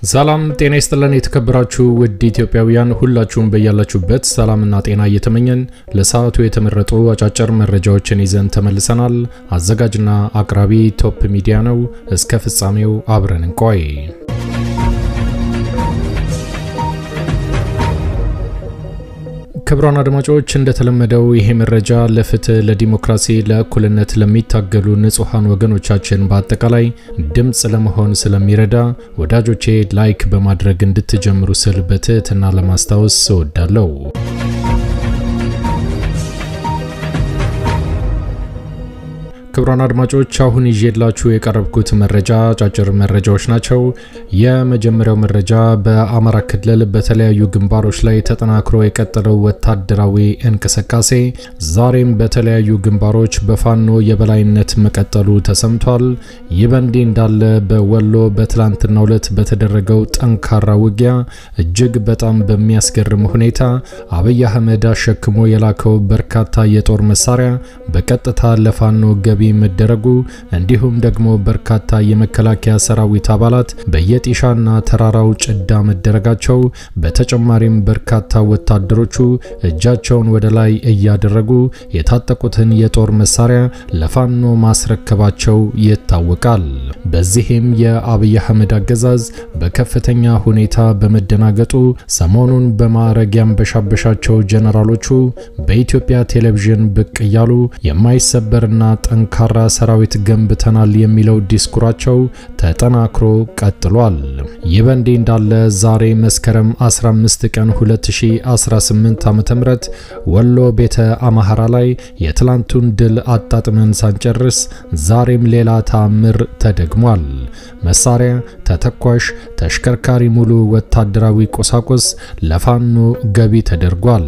ሰላም ጤና ይስጥልን የተከበራችሁ ውድ ኢትዮጵያውያን ሁላችሁም በያላችሁበት ሰላምና ጤና እየተመኘን ለሰዓቱ የተመረጡ አጫጭር መረጃዎችን ይዘን ተመልሰናል። አዘጋጅና አቅራቢ ቶፕ ሚዲያ ነው። እስከ ፍጻሜው አብረን እንቆይ። ክብራን አድማጮች እንደተለመደው ይሄ መረጃ ለፍትህ ለዲሞክራሲ ለእኩልነት ለሚታገሉ ንጹሃን ወገኖቻችን በአጠቃላይ ድምጽ ለመሆን ስለሚረዳ ወዳጆቼ ላይክ በማድረግ እንድትጀምሩ ስል በትህትና ለማስታወስ እወዳለሁ። ክብራን አድማጮች አሁን ይዤላችሁ የቀረብኩት መረጃ አጫጭር መረጃዎች ናቸው። የመጀመሪያው መረጃ በአማራ ክልል በተለያዩ ግንባሮች ላይ ተጠናክሮ የቀጠለው ወታደራዊ እንቅስቃሴ ዛሬም በተለያዩ ግንባሮች በፋኖ የበላይነት መቀጠሉ ተሰምቷል። ይህ በእንዲህ እንዳለ በወሎ በትላንትናው ዕለት በተደረገው ጠንካራ ውጊያ እጅግ በጣም በሚያስገርም ሁኔታ አብይ አህመድ አሸክሞ የላከው በርካታ የጦር መሳሪያ በቀጥታ ለፋኖ ገቢ መደረጉ እንዲሁም ደግሞ በርካታ የመከላከያ ሰራዊት አባላት በየጢሻና ተራራው ጭዳ መደረጋቸው በተጨማሪም በርካታ ወታደሮቹ እጃቸውን ወደ ላይ እያደረጉ የታጠቁትን የጦር መሳሪያ ለፋኖ ማስረከባቸው ይታወቃል። በዚህም የአብይ አህመድ አገዛዝ በከፍተኛ ሁኔታ በመደናገጡ ሰሞኑን በማዕረግ ያንበሻበሻቸው ጀነራሎቹ በኢትዮጵያ ቴሌቪዥን ብቅ ያሉ የማይሰበርና ጠንካራ ሰራዊት ገንብተናል የሚለው ዲስኩራቸው ተጠናክሮ ቀጥሏል። ይህ በእንዲህ እንዳለ ዛሬ መስከረም 15 ቀን 2018 ዓ.ም ወሎ ቤተ አማራ ላይ የትላንቱን ድል አጣጥመን ሳንጨርስ ዛሬም ሌላ ተአምር ተደግሟል። መሳሪያ፣ ተተኳሽ፣ ተሽከርካሪ ሙሉ ወታደራዊ ቁሳቁስ ለፋኖ ገቢ ተደርጓል።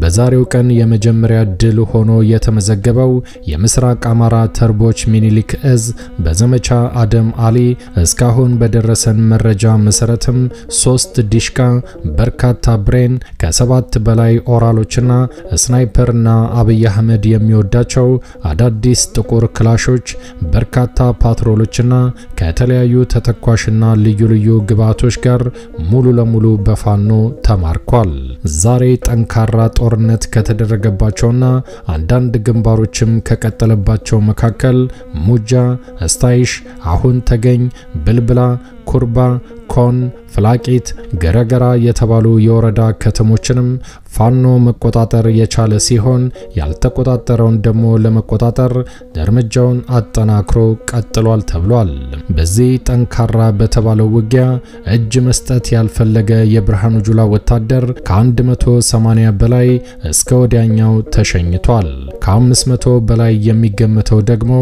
በዛሬው ቀን የመጀመሪያ ድል ሆኖ የተመዘገበው የምስራቅ አማራ ተርቦች ሚኒሊክ እዝ በዘመቻ አደም አሊ እስካሁን በደረሰን መረጃ መሰረትም 3 ዲሽካ፣ በርካታ ብሬን፣ ከ7 በላይ ኦራሎችና ስናይፐርና አብይ አህመድ የሚወዳቸው አዳዲስ ጥቁር ክላሾች፣ በርካታ ፓትሮሎችና ከተለያዩ ተተኳሽና ልዩ ልዩ ግብአቶች ጋር ሙሉ ለሙሉ በፋኖ ተማርኳል። ዛሬ ጠንካራ ጦርነት ከተደረገባቸውና አንዳንድ ግንባሮችም ከቀጠለባቸው መካከል ሙጃ፣ ስታይሽ፣ አሁን ተገኝ፣ ብልብላ፣ ኩርባ፣ ኮን፣ ፍላቂት፣ ገረገራ የተባሉ የወረዳ ከተሞችንም ፋኖ መቆጣጠር የቻለ ሲሆን ያልተቆጣጠረውን ደግሞ ለመቆጣጠር እርምጃውን አጠናክሮ ቀጥሏል ተብሏል። በዚህ ጠንካራ በተባለው ውጊያ እጅ መስጠት ያልፈለገ የብርሃኑ ጁላ ወታደር ከ180 በላይ እስከ ወዲያኛው ተሸኝቷል። ከ500 በላይ የሚገመተው ደግሞ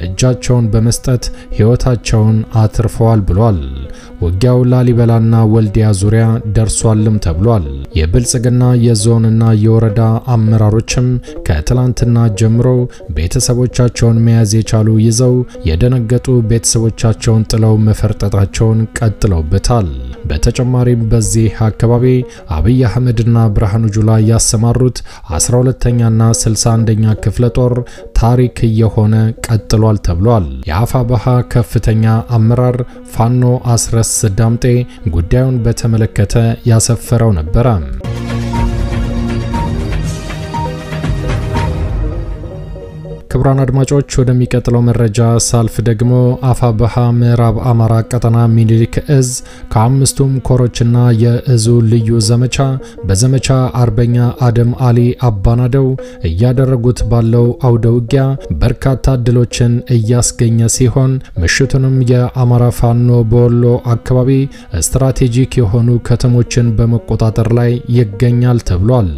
እጃቸውን በመስጠት ሕይወታቸውን አትርፈዋል ብሏል። ውጊያው ላሊበላና ወልዲያ ዙሪያ ደርሷልም ተብሏል። የብልጽግና የዞንና የወረዳ አመራሮችም ከትላንትና ጀምሮ ቤተሰቦቻቸውን መያዝ የቻሉ ይዘው የደነገጡ ቤተሰቦቻቸውን ጥለው መፈርጠጣቸውን ቀጥለውበታል። በተጨማሪም በዚህ አካባቢ አብይ አህመድና ብርሃኑ ጁላ ያሰማሩት 12ኛና 61ኛ ክፍለ ጦር ታሪክ የሆነ ቀጥሏል ተብሏል። የአፋባሃ ከፍተኛ አመራር ፋኖ አስረስ ዳምጤ ጉዳዩን በተመለከተ ያሰፈረው ነበር። ክብራን አድማጮች ወደሚቀጥለው መረጃ ሳልፍ ደግሞ አፋባሃ ምዕራብ አማራ ቀጠና ሚኒሊክ እዝ ከአምስቱም ኮሮችና የእዙ ልዩ ዘመቻ በዘመቻ አርበኛ አደም አሊ አባናደው እያደረጉት ባለው አውደ ውጊያ በርካታ ድሎችን እያስገኘ ሲሆን ምሽቱንም የአማራ ፋኖ በወሎ አካባቢ ስትራቴጂክ የሆኑ ከተሞችን በመቆጣጠር ላይ ይገኛል ተብሏል።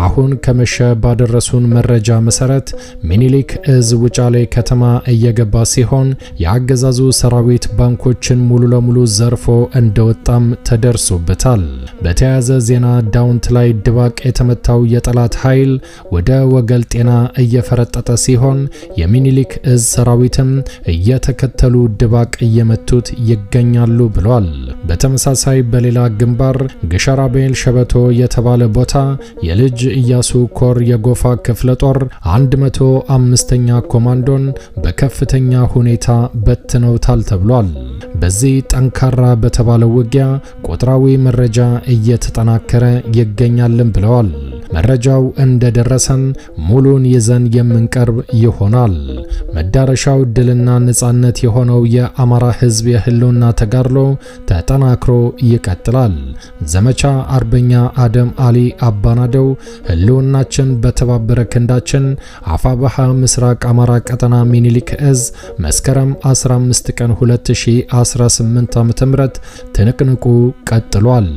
አሁን ከመሸ ባደረሱን መረጃ መሰረት ሚኒሊክ እዝ ውጫሌ ከተማ እየገባ ሲሆን የአገዛዙ ሰራዊት ባንኮችን ሙሉ ለሙሉ ዘርፎ እንደወጣም ተደርሶበታል። በተያያዘ ዜና ዳውንት ላይ ድባቅ የተመታው የጠላት ኃይል ወደ ወገል ጤና እየፈረጠጠ ሲሆን የሚኒሊክ እዝ ሰራዊትም እየተከተሉ ድባቅ እየመቱት ይገኛሉ ብሏል። በተመሳሳይ በሌላ ግንባር ግሸራቤል ሸበቶ የተባለ ቦታ የልጅ ኢያሱ ኮር የጎፋ ክፍለ ጦር 105ኛ ኮማንዶን በከፍተኛ ሁኔታ በትነውታል ተብሏል። በዚህ ጠንካራ በተባለው ውጊያ ቁጥራዊ መረጃ እየተጠናከረ ይገኛልን ብለዋል። መረጃው እንደደረሰን ሙሉን ይዘን የምንቀርብ ይሆናል። መዳረሻው ድልና ነጻነት የሆነው የአማራ ሕዝብ የህልውና ተጋድሎ ተጠናክሮ ይቀጥላል። ዘመቻ አርበኛ አደም አሊ አባናደው ህልውናችን በተባበረ ክንዳችን አፋባሃ ምስራቅ አማራ ቀጠና ሚኒሊክ እዝ መስከረም 15 ቀን 2018 ዓ.ም ትንቅንቁ ቀጥሏል።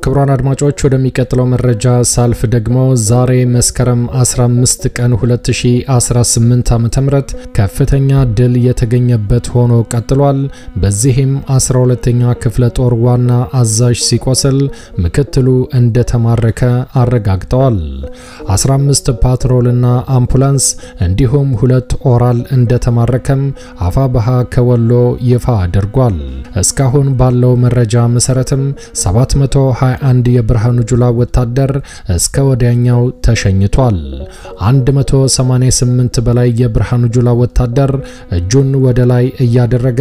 ክቡራን አድማጮች ወደሚቀጥለው መረጃ ሳልፍ ደግሞ ዛሬ መስከረም 15 ቀን 2018 ዓ.ም ከፍተኛ ድል የተገኘበት ሆኖ ቀጥሏል። በዚህም 12ኛ ክፍለ ጦር ዋና አዛዥ ሲቆስል ምክትሉ እንደተማረከ አረጋግጠዋል። 15 ፓትሮልና አምቡላንስ እንዲሁም 2 ኦራል እንደተማረከም አፋባሃ ከወሎ ይፋ አድርጓል። እስካሁን ባለው መረጃ መሰረትም 721 የብርሃኑ ጁላ ወታደር እስከ ወዲያኛው ተሸኝቷል። 188 በላይ የብርሃኑ ጁላ ወታደር እጁን ወደ ላይ እያደረገ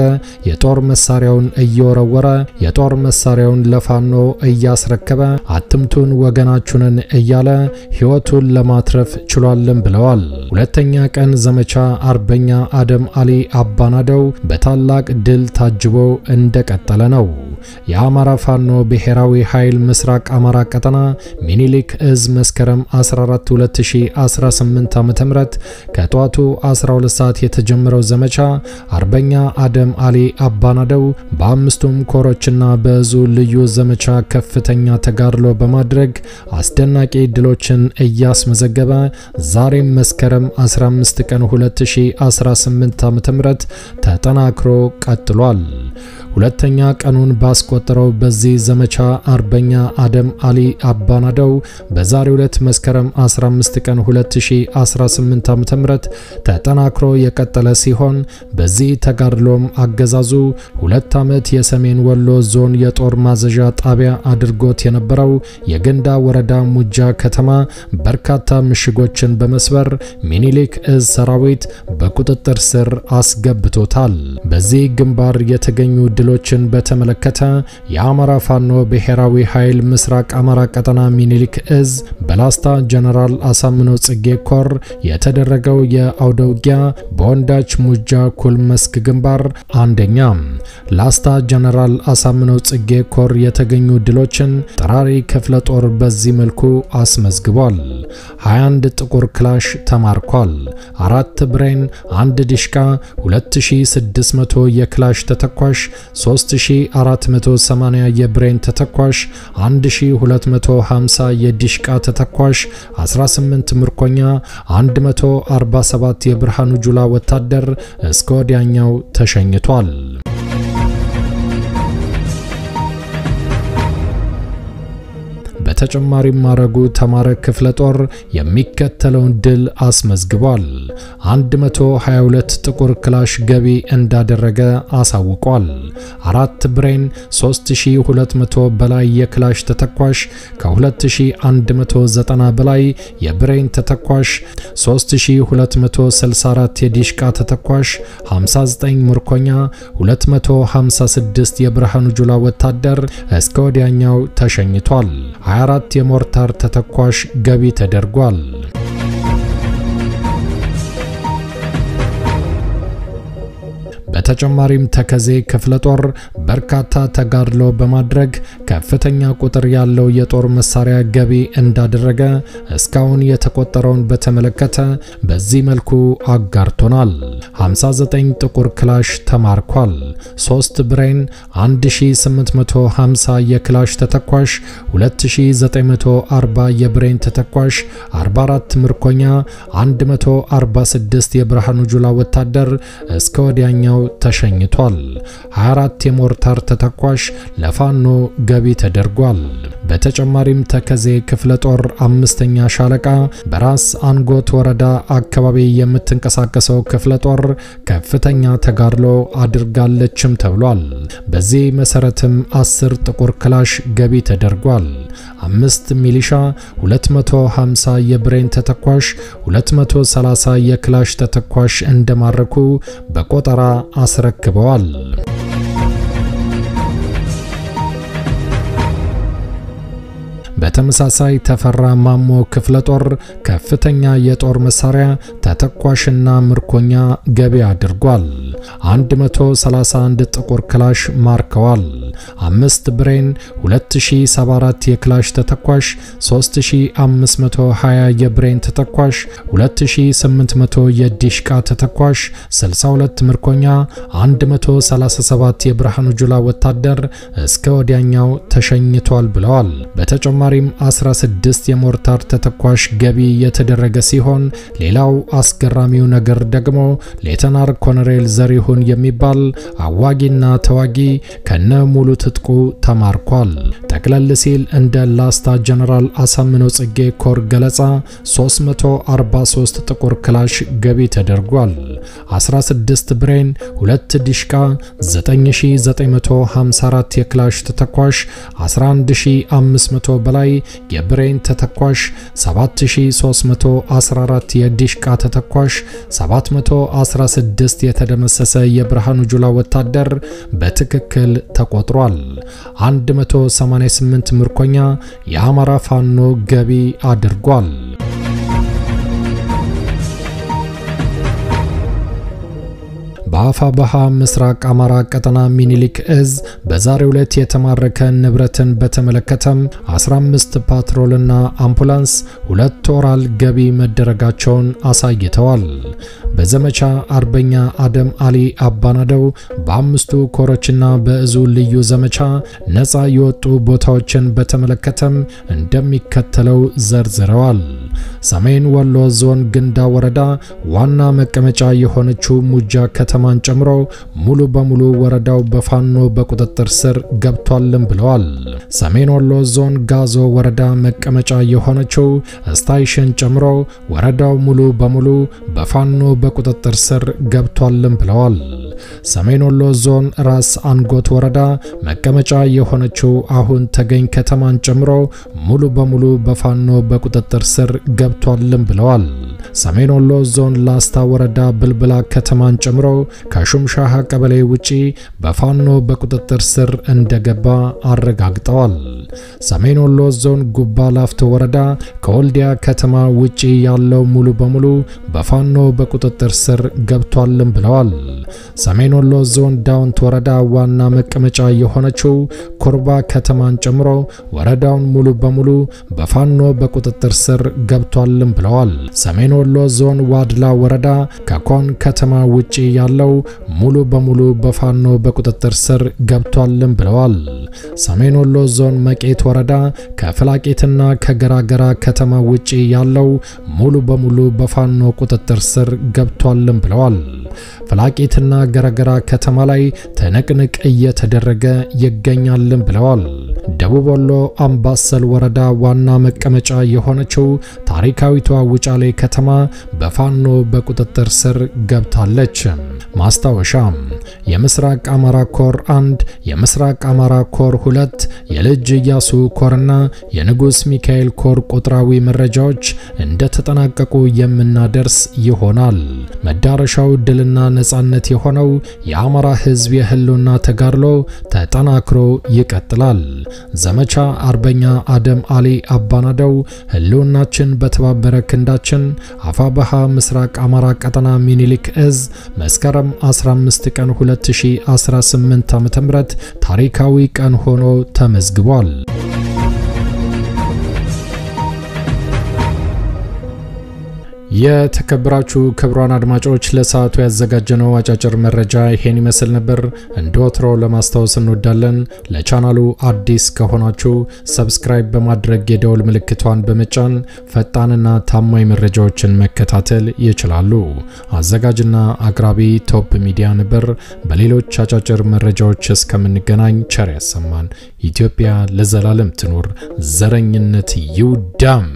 የጦር መሳሪያውን እየወረወረ የጦር መሳሪያውን ለፋኖ እያስረከበ አትምቱን ወገናችንን እያለ ህይወቱን ለማትረፍ ችሏልን ብለዋል። ሁለተኛ ቀን ዘመቻ አርበኛ አደም አሊ አባናደው በታላቅ ድል ታጅቦ እንደቀጠለ ነው። የአማራ ፋኖ ብሔራዊ ኃይል ምስራቅ አማራ ቀጠና ሚኒሊክ እዝ መስከረም 14 2018 ዓ.ም ከጧቱ 12 ሰዓት የተጀመረው ዘመቻ አርበኛ አደም አሊ አባናደው በአምስቱም ኮሮችና በዙ ልዩ ዘመቻ ከፍተኛ ተጋድሎ በማድረግ አስደናቂ ድሎችን እያስመዘገበ ዛሬም መስከረም 15 ቀን 2018 ዓ.ም ተጠናክሮ ቀጥሏል። ሁለተኛ ቀኑን ባስቆጠረው በዚህ ዘመቻ አርበኛ አደም አሊ አባናደው በዛሬው ዕለት መስከረም 15 ቀን 2018 ዓ.ም ተጠናክሮ የቀጠለ ሲሆን በዚህ ተጋድሎም አገዛዙ 2 ዓመት የሰሜን ወሎ ዞን የጦር ማዘዣ ጣቢያ አድርጎት የነበረው የገንዳ ወረዳ ሙጃ ከተማ በርካታ ምሽጎችን በመስበር ሚኒሊክ እዝ ሰራዊት በቁጥጥር ስር አስገብቶታል። በዚህ ግንባር የተገኙ ድሎችን በተመለከተ የአማራ ፋኖ ብሔራዊ ኃይል ምስራቅ አማራ ቀጠና ሚኒሊክ እዝ በላስታ ጀነራል አሳምነው ጽጌ ኮር የተደረገው የአውደ ውጊያ በወንዳች ሙጃ ኩልመስክ ግንባር አንደኛ ላስታ ጀነራል አሳምነው ጽጌ ኮር የተገኙ ድሎችን ጠራሪ ክፍለ ጦር በዚህ መልኩ አስመዝግቧል። 21 ጥቁር ክላሽ ተማርኳል። 4 ብሬን፣ 1 ዲሽቃ፣ 2600 የክላሽ ተተኳሽ፣ 3480 የብሬን ተተኳሽ፣ 1250 የዲሽቃ ተተኳሽ፣ 18 ምርኮኛ፣ 147 የብርሃኑ ጁላ ወታደር እስከ ወዲያኛው ተሸኝቷል። በተጨማሪም ማረጉ ተማረ ክፍለ ጦር የሚከተለውን ድል አስመዝግቧል። 122 ጥቁር ክላሽ ገቢ እንዳደረገ አሳውቋል። 4 ብሬን፣ 3200 በላይ የክላሽ ተተኳሽ፣ ከ2190 በላይ የብሬን ተተኳሽ፣ 3264 የዲሽቃ ተተኳሽ፣ 59 ምርኮኛ፣ 256 የብርሃኑ ጁላ ወታደር እስከ ወዲያኛው ተሸኝቷል። 24 የሞርታር ተተኳሽ ገቢ ተደርጓል። በተጨማሪም ተከዜ ክፍለ ጦር በርካታ ተጋድሎ በማድረግ ከፍተኛ ቁጥር ያለው የጦር መሳሪያ ገቢ እንዳደረገ እስካሁን የተቆጠረውን በተመለከተ በዚህ መልኩ አጋርቶናል። 59 ጥቁር ክላሽ ተማርኳል። 3 ብሬን፣ 1850 የክላሽ ተተኳሽ፣ 2940 የብሬን ተተኳሽ፣ 44 ምርኮኛ፣ 146 የብርሃኑ ጁላ ወታደር እስከ ወዲያኛው ተሸኝቷል። 24 የሞርታር ተተኳሽ ለፋኖ ገቢ ተደርጓል። በተጨማሪም ተከዜ ክፍለ ጦር 5ኛ ሻለቃ በራስ አንጎት ወረዳ አካባቢ የምትንቀሳቀሰው ክፍለ ጦር ከፍተኛ ተጋድሎ አድርጋለችም ተብሏል። በዚህ መሰረትም 10 ጥቁር ክላሽ ገቢ ተደርጓል። 5 ሚሊሻ፣ 250 የብሬን ተተኳሽ፣ 230 የክላሽ ተተኳሽ እንደማረኩ በቆጠራ አስረክበዋል። በተመሳሳይ ተፈራ ማሞ ክፍለ ጦር ከፍተኛ የጦር መሳሪያ ተተኳሽና ምርኮኛ ገቢ አድርጓል። 131 ጥቁር ክላሽ ማርከዋል። 5 ብሬን፣ 2074 የክላሽ ተተኳሽ፣ 3520 የብሬን ተተኳሽ፣ 2800 የዲሽቃ ተተኳሽ፣ 62 ምርኮኛ፣ 137 የብርሃኑ ጁላ ወታደር እስከ ወዲያኛው ተሸኝቷል ብለዋል። በተጨማሪም 16 የሞርታር ተተኳሽ ገቢ የተደረገ ሲሆን ሌላው አስገራሚው ነገር ደግሞ ሌተናር ኮሎኔል ዘሪሁን የሚባል አዋጊና ተዋጊ ከነ ሙሉ ትጥቁ ተማርኳል። ጠቅለል ሲል እንደ ላስታ ጀነራል አሳምነው ጽጌ ኮር ገለጻ 343 ጥቁር ክላሽ ገቢ ተደርጓል። 16 ብሬን፣ 2 ዲሽቃ፣ 9954 የክላሽ ተተኳሽ፣ 11500 በላይ የብሬን ተተኳሽ፣ 7314 የዲሽቃ ተተኳሽ፣ 716 የተደመሰሰ የብርሃኑ ጁላ ወታደር በትክክል ተቆጥሯል። 188 ምርኮኛ የአማራ ፋኖ ገቢ አድርጓል። በአፋብኃ ምስራቅ አማራ ቀጠና ሚኒሊክ እዝ በዛሬው ዕለት የተማረከ ንብረትን በተመለከተም 15 ፓትሮልና አምቡላንስ 2 ኦራል ገቢ መደረጋቸውን አሳይተዋል። በዘመቻ አርበኛ አደም አሊ አባናደው በአምስቱ ኮሮችና በእዙ ልዩ ዘመቻ ነፃ የወጡ ቦታዎችን በተመለከተም እንደሚከተለው ዘርዝረዋል። ሰሜን ወሎ ዞን ግንዳ ወረዳ ዋና መቀመጫ የሆነችው ሙጃ ከተማን ጨምሮ ሙሉ በሙሉ ወረዳው በፋኖ በቁጥጥር ስር ገብቷልም ብለዋል። ሰሜን ወሎ ዞን ጋዞ ወረዳ መቀመጫ የሆነችው ስታይሽን ጨምሮ ወረዳው ሙሉ በሙሉ በፋኖ በቁጥጥር ስር ገብቷልም ብለዋል። ሰሜን ወሎ ዞን ራስ አንጎት ወረዳ መቀመጫ የሆነችው አሁን ተገኝ ከተማን ጨምሮ ሙሉ በሙሉ በፋኖ በቁጥጥር ስር ገብቷልም ብለዋል። ሰሜን ወሎ ዞን ላስታ ወረዳ ብልብላ ከተማን ጨምሮ ከሹምሻሃ ቀበሌ ውጪ በፋኖ በቁጥጥር ስር እንደገባ አረጋግጠዋል። ሰሜን ወሎ ዞን ጉባ ላፍቶ ወረዳ ከወልዲያ ከተማ ውጪ ያለው ሙሉ በሙሉ በፋኖ በቁጥጥር ስር ገብቷልም ብለዋል። ሰሜን ወሎ ዞን ዳውንት ወረዳ ዋና መቀመጫ የሆነችው ኮርባ ከተማን ጨምሮ ወረዳውን ሙሉ በሙሉ በፋኖ በቁጥጥር ስር ገብቷልም ብለዋል። ሰሜን ወሎ ዞን ዋድላ ወረዳ ከኮን ከተማ ውጪ ያለው ሙሉ በሙሉ በፋኖ በቁጥጥር ስር ገብቷልም ብለዋል። ሰሜን ወሎ ዞን መቄት ወረዳ ከፍላቂትና ከገራገራ ከተማ ውጪ ያለው ሙሉ በሙሉ በፋኖ ቁጥጥር ስር ገብቷልም ብለዋል። ፍላቂትና ገራገራ ከተማ ላይ ተነቅንቅ እየተደረገ ይገኛልም ብለዋል። ደቡብ ወሎ አምባሰል ወረዳ ዋና መቀመጫ የሆነችው ታሪካዊቷ ውጫሌ ከተማ በፋኖ በቁጥጥር ስር ገብታለች። ማስታወሻ የምስራቅ አማራ ኮር 1 የምስራቅ አማራ ኮር 2 የልጅ ኢያሱ ኮርና የንጉስ ሚካኤል ኮር ቁጥራዊ መረጃዎች እንደተጠናቀቁ የምናደርስ ይሆናል። መዳረሻው ድልና ነጻነት የሆነው የአማራ ሕዝብ የህልውና ተጋድሎ ተጠናክሮ ይቀጥላል። ዘመቻ አርበኛ አደም አሊ አባናደው ህልውናችን በተባበረ ክንዳችን። አፋብኃ ምስራቅ አማራ ቀጠና ሚኒሊክ እዝ መስከረም 15 ቀን 2018 ዓ.ም ታሪካዊ ቀን ሆኖ ተመዝግቧል። የተከበራችሁ ክቡራን አድማጮች ለሰዓቱ ያዘጋጀነው አጫጭር መረጃ ይሄን ይመስል ነበር። እንደወትሮ ለማስታወስ እንወዳለን ለቻናሉ አዲስ ከሆናችሁ ሰብስክራይብ በማድረግ የደወል ምልክቷን በመጫን ፈጣንና ታማኝ መረጃዎችን መከታተል ይችላሉ። አዘጋጅና አቅራቢ ቶፕ ሚዲያ ነበር። በሌሎች አጫጭር መረጃዎች እስከምንገናኝ ቸር ያሰማን። ኢትዮጵያ ለዘላለም ትኑር። ዘረኝነት ይውደም።